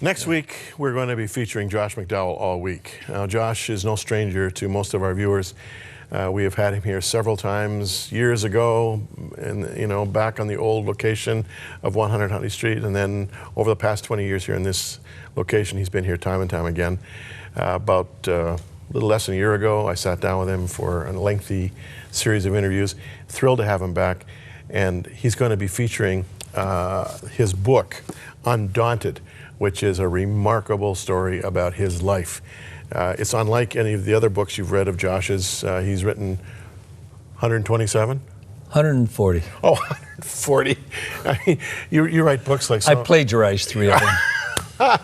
Next week, we're going to be featuring Josh McDowell all week. Now, Josh is no stranger to most of our viewers. We have had him here several times years ago, and back on the old location of 100 Huntley Street, and then over the past 20 years here in this location, he's been here time and time again. About a little less than a year ago, I sat down with him for a lengthy series of interviews. Thrilled to have him back, and he's going to be featuring his book, Undaunted, which is a remarkable story about his life. It's unlike any of the other books you've read of Josh's. He's written 127? 140. Oh, 140. I mean, you write books like so. I plagiarized 3 of them.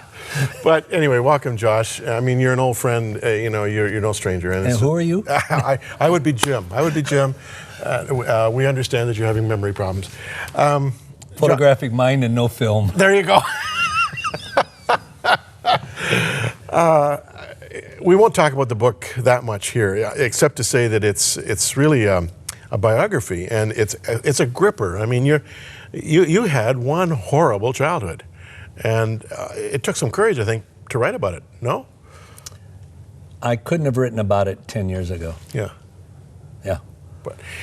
But anyway, welcome, Josh. I mean, you're an old friend. You're no stranger. And who are you? I would be Jim. We understand that you're having memory problems. Photographic mind and no film. There you go. We won't talk about the book that much here, except to say that it's really a biography, and it's a gripper. I mean, you had one horrible childhood, and it took some courage, I think, to write about it. No? I couldn't have written about it 10 years ago. Yeah. Yeah.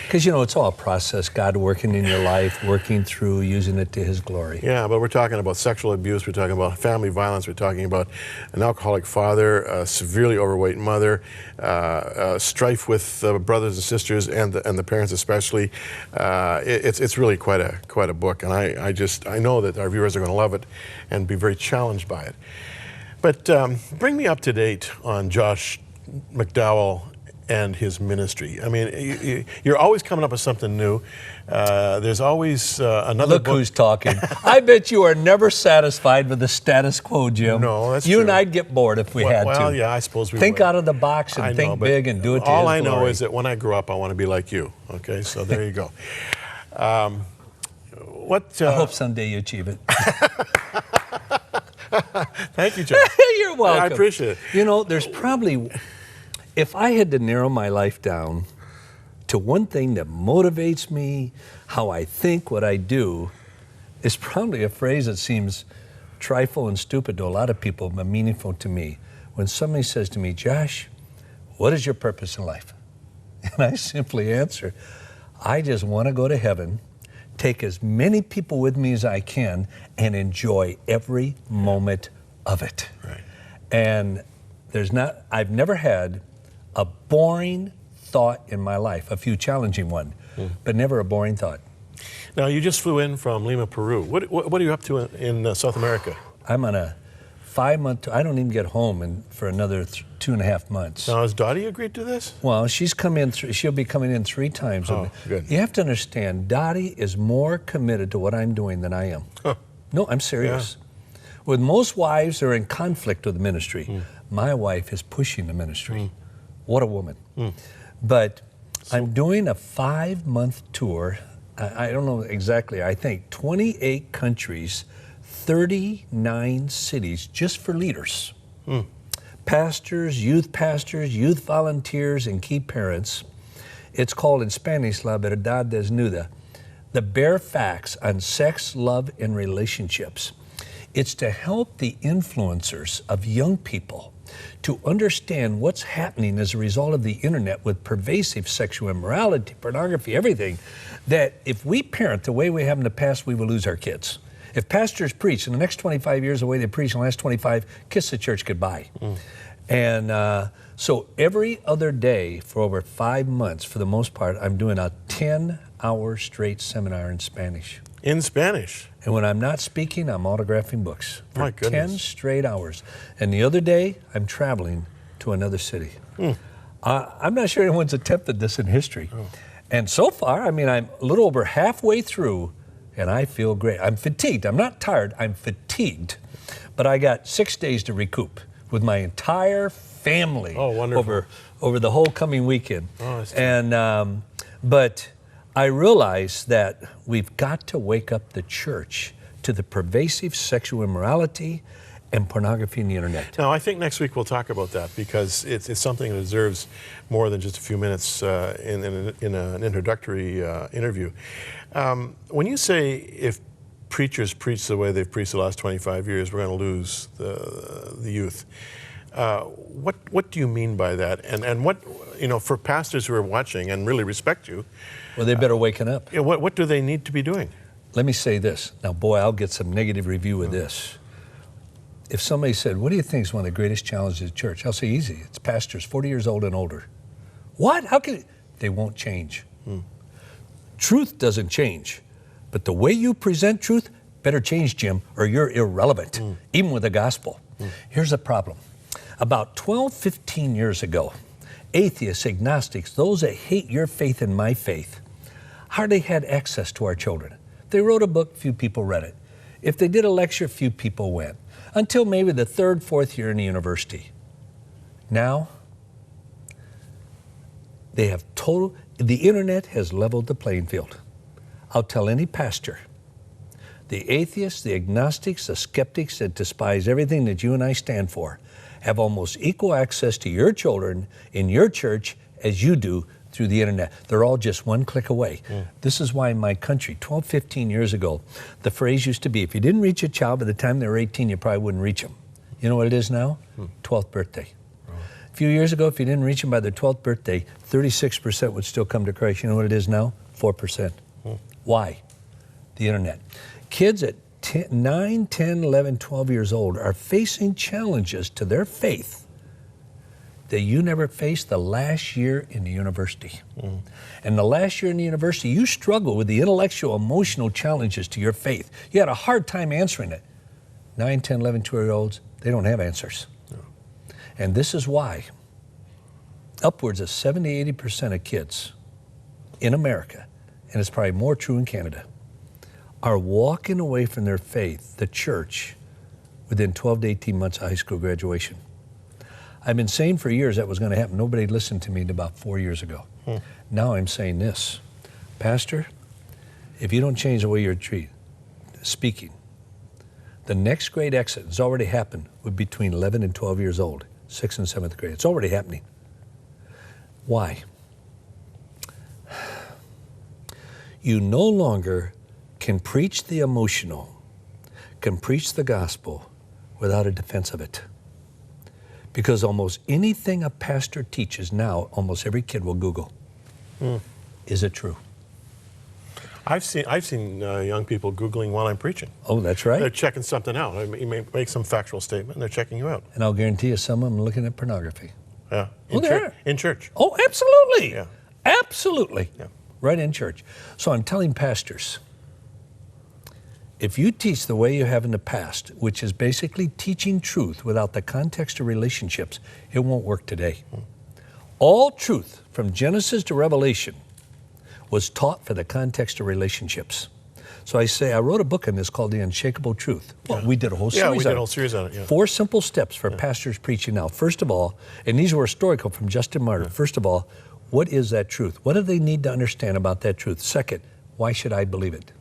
Because, it's all a process, God working in your life, working through, using it to His glory. Yeah, but we're talking about sexual abuse, we're talking about family violence, we're talking about an alcoholic father, a severely overweight mother, strife with brothers and sisters, and the parents especially. It's really quite a book, and I know that our viewers are going to love it and be very challenged by it. But bring me up to date on Josh McDowell and his ministry. I mean, you're always coming up with something new. There's always another book. Look who's talking. I bet you are never satisfied with the status quo, Jim. No, that's you true. And I'd get bored if we had to. Well, yeah, I suppose we think would. out of the box and think big and do it to all His I know glory. is that when I grow up, I want to be like you. Okay, so there you go. I hope someday you achieve it. Thank you, Josh. You're welcome. I appreciate it. There's probably... If I had to narrow my life down to one thing that motivates me, how I think, what I do, is probably a phrase that seems trifle and stupid to a lot of people, but meaningful to me. When somebody says to me, Josh, what is your purpose in life? And I simply answer, I just want to go to heaven, take as many people with me as I can, and enjoy every moment of it. Right. And I've never had a boring thought in my life, a few challenging ones, but never a boring thought. Now, you just flew in from Lima, Peru. What are you up to in South America? I'm on a 5-month, I don't even get home for another 2.5 months. Now, has Dottie agreed to this? Well, she'll be coming in 3 times. Oh, good. You have to understand, Dottie is more committed to what I'm doing than I am. Huh. No, I'm serious. Yeah. With most wives, they're in conflict with the ministry. My wife is pushing the ministry. What a woman. But I'm doing a 5-month tour. I don't know exactly. I think 28 countries, 39 cities, just for leaders. Pastors, youth volunteers, and key parents. It's called in Spanish, La Verdad Desnuda, the bare facts on sex, love, and relationships. It's to help the influencers of young people to understand what's happening as a result of the internet with pervasive sexual immorality, pornography, everything, that if we parent the way we have in the past, we will lose our kids. If pastors preach in the next 25 years the way they preached in the last 25, kiss the church goodbye. And so every other day for over 5 months, for the most part, I'm doing a 10-hour straight seminar in Spanish. In Spanish? And when I'm not speaking, I'm autographing books for My goodness. 10 straight hours. And the other day, I'm traveling to another city. I'm not sure anyone's attempted this in history. And so far, I'm a little over halfway through, and I feel great. I'm fatigued. I'm not tired. I'm fatigued. But I got 6 days to recoup with my entire family. Oh, wonderful. Over the whole coming weekend. Oh, that's and but I realize that we've got to wake up the church to the pervasive sexual immorality and pornography on the internet. Now, I think next week we'll talk about that, because it's something that deserves more than just a few minutes in an introductory interview. When you say if preachers preach the way they've preached the last 25 years, we're going to lose the youth. What do you mean by that? And what, for pastors who are watching and really respect you, well, they better waken up. What do they need to be doing? Let me say this. Now, boy, I'll get some negative review with this. If somebody said, what do you think is one of the greatest challenges of the church? I'll say, easy. It's pastors 40 years old and older. What? How can they won't change? Truth doesn't change. But the way you present truth better change, Jim, or you're irrelevant, even with the gospel. Here's the problem. About 12, 15 years ago, atheists, agnostics, those that hate your faith and my faith, hardly had access to our children. They wrote a book, few people read it. If they did a lecture, few people went. Until maybe the third, fourth year in the university. Now, they have the internet has leveled the playing field. I'll tell any pastor, the atheists, the agnostics, the skeptics that despise everything that you and I stand for have almost equal access to your children in your church as you do through the internet. They're all just one click away. This is why in my country, 12, 15 years ago, the phrase used to be, if you didn't reach a child by the time they were 18, you probably wouldn't reach them. You know what it is now? 12th birthday. A few years ago, if you didn't reach them by their 12th birthday, 36% would still come to Christ. You know what it is now? 4%. Why? The internet. Kids at 9, 10, 11, 12 years old are facing challenges to their faith that you never faced the last year in the university. And the last year in the university, you struggle with the intellectual, emotional challenges to your faith. You had a hard time answering it. 9, 10, 11, 12-year-olds, they don't have answers. And this is why upwards of 70, 80% of kids in America, and it's probably more true in Canada, are walking away from their faith, the church, within 12 to 18 months of high school graduation. I've been saying for years that was going to happen. Nobody listened to me about 4 years ago. Now I'm saying this, Pastor, if you don't change the way you're speaking, the next great exit has already happened with between 11 and 12 years old, 6th and 7th grade. It's already happening. Why? You no longer can preach the emotional, can preach the gospel without a defense of it. Because almost anything a pastor teaches now, almost every kid will Google. Is it true? I've seen young people Googling while I'm preaching. Oh, that's right. They're checking something out. I mean, you may make some factual statement, and they're checking you out. And I'll guarantee you some of them are looking at pornography. Yeah. In church. Oh, absolutely. Yeah. Absolutely. Yeah. Right in church. So I'm telling pastors, if you teach the way you have in the past, which is basically teaching truth without the context of relationships, it won't work today. All truth from Genesis to Revelation was taught for the context of relationships. So I wrote a book on this called The Unshakable Truth. Well, we did a whole series on it. Yeah, we did a whole series on it, yeah. 4 simple steps for pastors preaching now. First of all, and these were historical from Justin Martyr. First of all, what is that truth? What do they need to understand about that truth? Second, why should I believe it?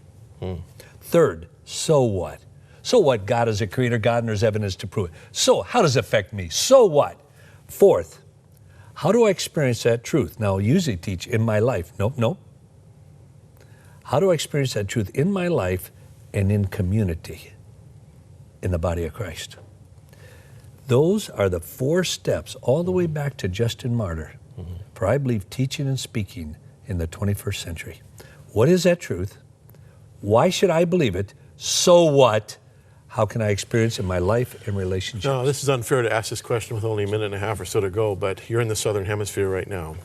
Third, so what? So what? God is a creator, God, and there's evidence to prove it. So how does it affect me? So what? Fourth, how do I experience that truth? Now, I'll usually teach in my life. Nope. How do I experience that truth in my life and in community, in the body of Christ? Those are the 4 steps all the way back to Justin Martyr, for I believe teaching and speaking in the 21st century. What is that truth? Why should I believe it? So what? How can I experience it in my life and relationships? No, this is unfair to ask this question with only a minute and a half or so to go, but you're in the Southern Hemisphere right now.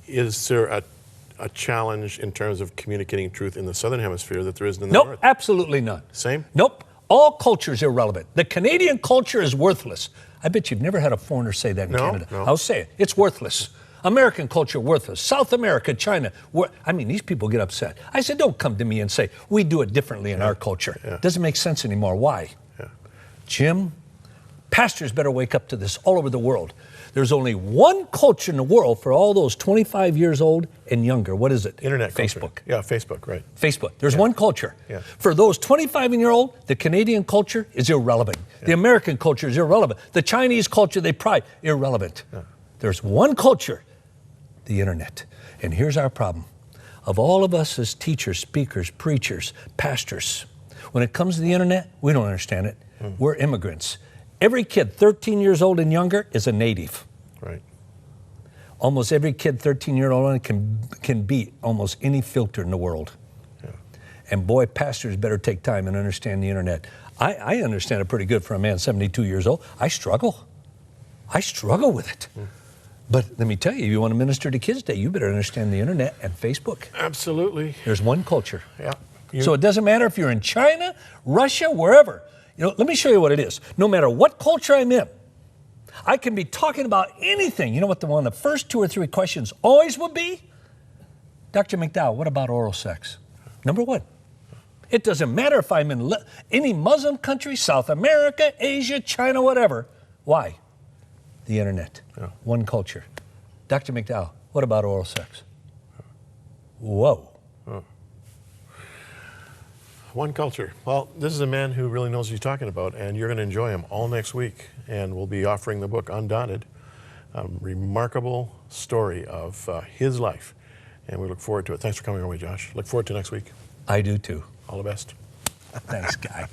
Is there a challenge in terms of communicating truth in the Southern Hemisphere that there isn't in the North? Nope, absolutely none. Same? Nope. All culture is irrelevant. The Canadian culture is worthless. I bet you've never had a foreigner say that in Canada. No. I'll say it. It's worthless. American culture, worthless. South America, China. These people get upset. I said, don't come to me and say, we do it differently in our culture. It doesn't make sense anymore. Why? Jim, pastors better wake up to this all over the world. There's only one culture in the world for all those 25 years old and younger. What is it? Internet Facebook. Culture. Yeah, Facebook, right. Facebook. There's one culture. Yeah. For those 25-year-old, the Canadian culture is irrelevant. The American culture is irrelevant. The Chinese culture they pride, irrelevant. There's one culture, the internet. And here's our problem. of all of us as teachers, speakers, preachers, pastors, when it comes to the internet, we don't understand it. We're immigrants. Every kid 13 years old and younger is a native. Right. Almost every kid 13 years old can beat almost any filter in the world. Yeah. And boy, pastors better take time and understand the internet. I understand it pretty good for a man 72 years old. I struggle with it. But let me tell you, you want to minister to kids today, you better understand the internet and Facebook. Absolutely. There's one culture. Yeah. So it doesn't matter if you're in China, Russia, wherever. Let me show you what it is. No matter what culture I'm in, I can be talking about anything. You know what one of the first 2 or 3 questions always would be? Dr. McDowell, what about oral sex? Number 1. It doesn't matter if I'm in any Muslim country, South America, Asia, China, whatever. Why? The internet. Yeah. One culture. Dr. McDowell, what about oral sex? Whoa. Oh. One culture. Well, this is a man who really knows what he's talking about, and you're going to enjoy him all next week. And we'll be offering the book Undaunted, a remarkable story of his life. And we look forward to it. Thanks for coming our way, Josh. Look forward to next week. I do too. All the best. Thanks, guy.